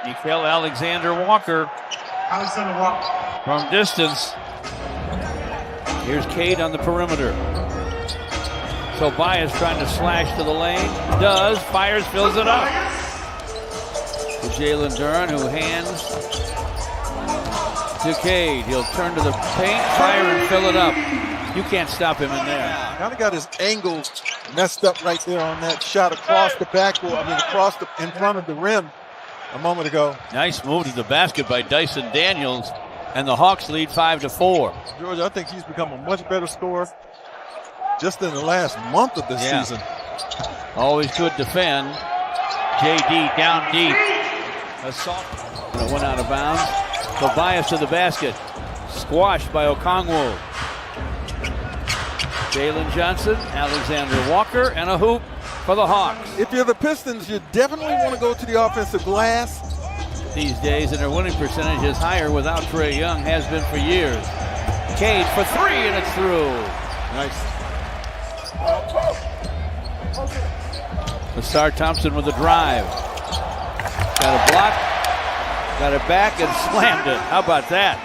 Nickeil Alexander-Walker from distance. Here's Cade on the perimeter. Tobias trying to slash to the lane. Does. Fires, fills it up. To Jalen Duren, who hands to Cade. He'll turn to the paint, fire, and fill it up. You can't stop him in there. Kind of got his angle messed up right there on that shot across the backboard. In front of the rim a moment ago. Nice move to the basket by Dyson Daniels, and the Hawks lead 5-4. George, I think he's become a much better scorer just in the last month of this season. Always good defend. JD down deep. Assault. And it went out of bounds. Tobias to the basket. Squashed by Okongwu. Jalen Johnson, Alexander Walker, and a hoop for the Hawks. If you're the Pistons, you definitely want to go to the offensive glass these days, and their winning percentage is higher without Trae Young, has been for years. Cade for three, and it's through. Nice. Lasar Thompson with a drive. Got a block, got it back, and slammed it. How about that?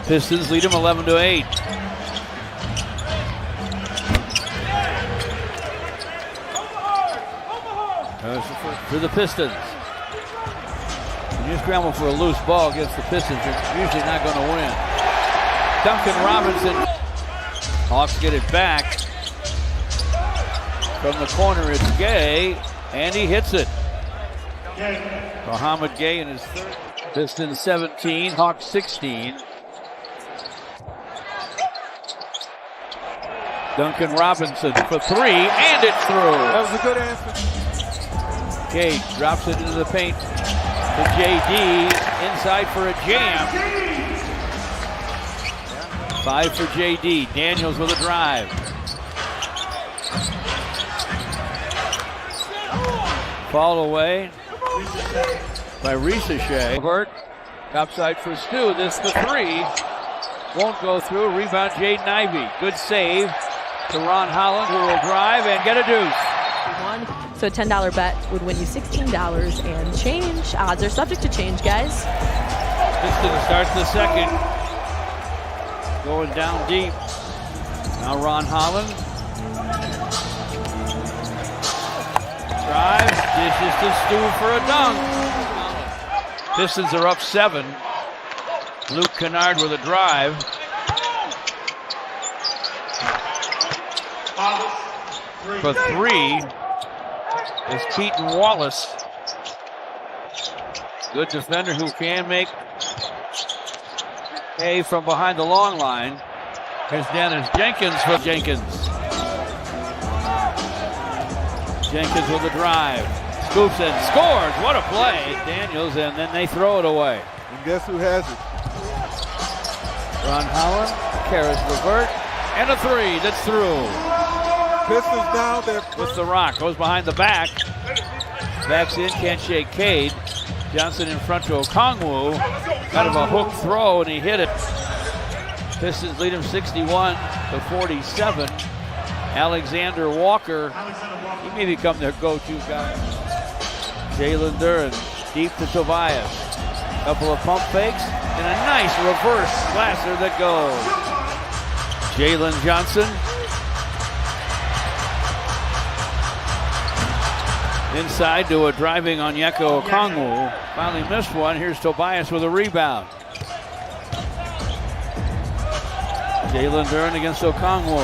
Pistons lead them 11-8. For the Pistons. When you scramble for a loose ball against the Pistons, you're usually not going to win. Duncan Robinson. Hawks get it back. From the corner, it's Gay, and he hits it. Mohamed Gay in his third. Pistons 17, Hawks 16. Duncan Robinson for three, and it's through. That was a good answer. Cade drops it into the paint to JD, inside for a jam. 5 for JD. Daniels with a drive. Fall away by Ricochet. Bert, topside for Stu. This the three. Won't go through. Rebound Jaden Ivey. Good save to Ron Holland, who will drive and get a deuce. So a $10 bet would win you $16 and change. Odds are subject to change, guys. Pistons starts the second. Going down deep. Now Ron Holland. Drives. Dishes to Stu for a dunk. Pistons are up 7. Luke Kennard with a drive. For three is Keaton Wallace. Good defender who can make hay from behind the long line. Here's Dennis Jenkins for Jenkins. Jenkins with a drive. Scoops and scores. What a play. Daniels, and then they throw it away. And guess who has it? Ron Holland, Karis LeVert, and a three that's through. Pistons now, they're with the rock, goes behind the back. Backs in, can't shake Cade. Johnson in front to Okongwu. Kind of a hook throw, and he hit it. Pistons lead him 61-47. Alexander Walker, he may become their go-to guy. Jalen Duren, deep to Tobias. Couple of pump fakes, and a nice reverse slasher that goes. Jalen Johnson. Inside to a driving Onyeka Okongwu. Finally missed one. Here's Tobias with a rebound. Jalen Duren against Okongwu.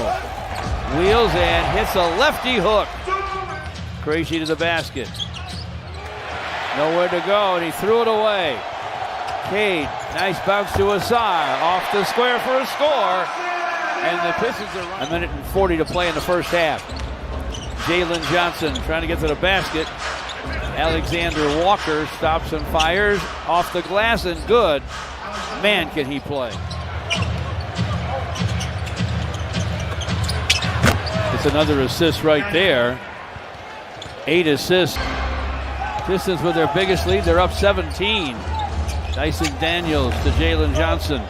Wheels and hits a lefty hook. Crazy to the basket. Nowhere to go, and he threw it away. Cade, nice bounce to Asar. Off the square for a score. And the Pistons are running. 1:40 to play in the first half. Jalen Johnson trying to get to the basket. Alexander Walker stops and fires off the glass, and good. Man, can he play. It's another assist right there. 8 assists. Pistons with their biggest lead. They're up 17. Dyson Daniels to Jalen Johnson.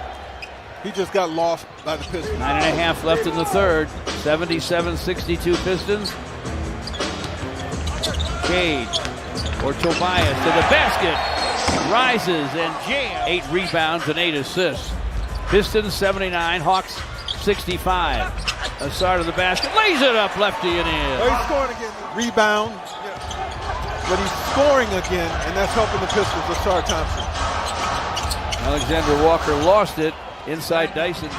He just got lost by the Pistons. 9.5 left in the third. 77-62 Pistons. Cade or Tobias to the basket. Rises and jams. 8 rebounds and 8 assists. Pistons 79, Hawks 65. Assar to the basket, lays it up, lefty and in. Well, he's scoring again. Rebound. But he's scoring again, and that's helping the Pistons. Assar Thompson. Alexander Walker lost it inside Dyson.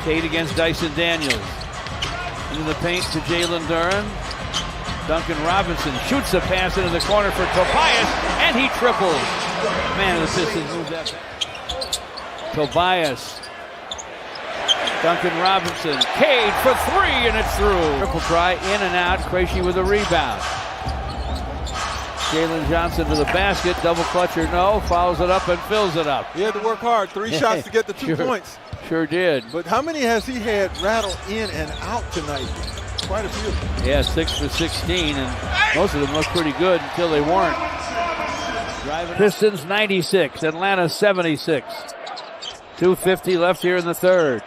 Cade against Dyson Daniels. Into the paint to Jalen Duren. Duncan Robinson shoots a pass into the corner for Tobias, and he triples. Man, the Pistons moved that back. Tobias. Duncan Robinson. Cade for 3, and it's through. Triple try, in and out. Krejci with a rebound. Jalen Johnson to the basket. Double clutch or no. Fouls it up and fills it up. He had to work hard. 3 shots to get the 2 points. Sure did. But how many has he had rattle in and out tonight? Quite a few. Yeah, 6 for 16, and most of them looked pretty good until they weren't. Pistons 96, Atlanta 76. 2:50 left here in the third.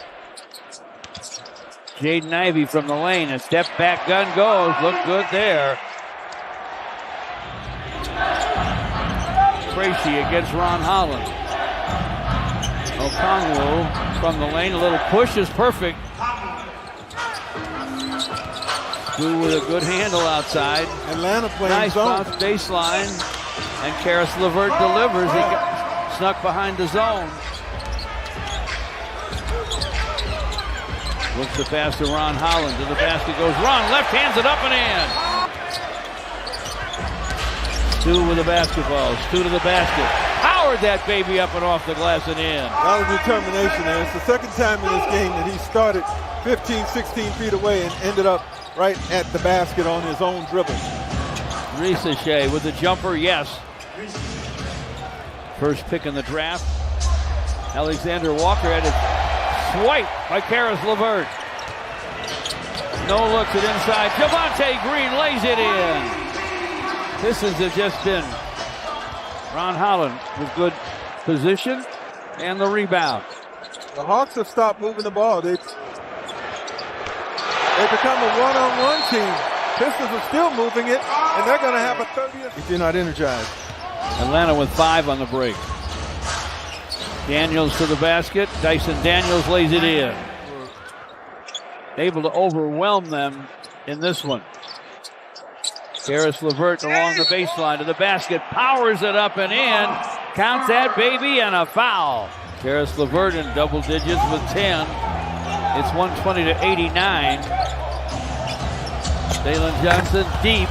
Jaden Ivey from the lane, a step back gun goes. Look good there. Krejci against Ron Holland. Okongwu from the lane, a little push is perfect. Stu with a good handle outside. Atlanta playing nice zone. Bounce baseline, and Karis LeVert delivers. He snuck behind the zone. Looks the pass to Ron Holland. To the basket goes Ron. Left hands it up and in. Stu with the basketball. Stu to the basket. Powered that baby up and off the glass and in. That was determination there. It's the second time in this game that he started 15, 16 feet away and ended up right at the basket on his own dribble. Ricochet with the jumper, yes. First pick in the draft. Alexander Walker had a swipe by Karis LeVert. No looks at inside. Javonte Green lays it in. Pistons have just been Ron Holland with good position and the rebound. The Hawks have stopped moving the ball. They've become a one-on-one team. Pistons are still moving it, and they're going to have a 30th if you're not energized. Atlanta with 5 on the break. Daniels to the basket. Dyson Daniels lays it in. Able to overwhelm them in this one. Karis LeVert along the baseline to the basket. Powers it up and in. Counts that baby and a foul. Karis LeVert in double digits with 10. It's 120-89. Jalen Johnson deep.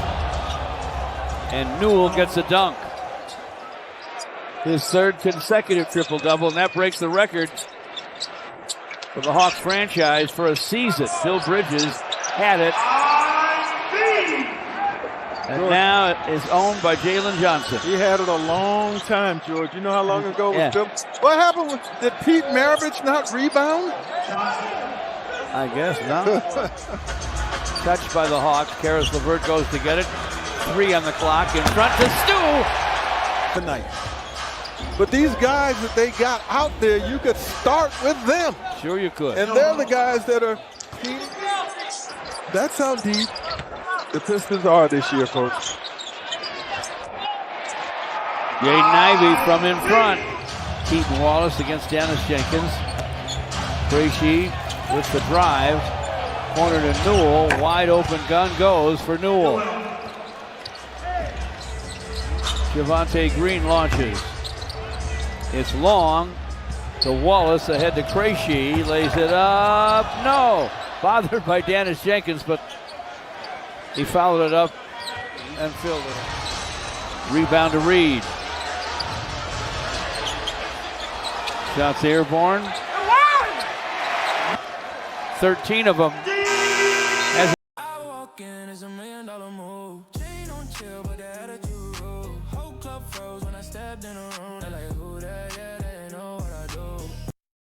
And Newell gets a dunk. His third consecutive triple-double, and that breaks the record for the Hawks franchise for a season. Phil Bridges had it. And now it is owned by Jalen Johnson. He had it a long time, George. You know how long ago it was Yeah. built? What happened with, did Pete Maravich not rebound? I guess not. Touched by the Hawks. Karis LeVert goes to get it. 3 on the clock. In front to Stu. Tonight. But these guys that they got out there, you could start with them. Sure you could. And they're the guys that are deep. That's how deep the Pistons are this year, folks. Jaden Ivey from in front. Keaton Wallace against Dennis Jenkins. Krejci with the drive. Corner to Newell. Wide open gun goes for Newell. Javonte Green launches. It's long to Wallace, ahead to Krejci. Lays it up. No. Bothered by Dennis Jenkins, but he fouled it up and filled it. Rebound to Reed. Shots airborne. 13 of them. As I walk in, it's $1 million move. Chain on chill, but the attitude. Whole club froze when I stepped in a room. They're like, who that? Yeah,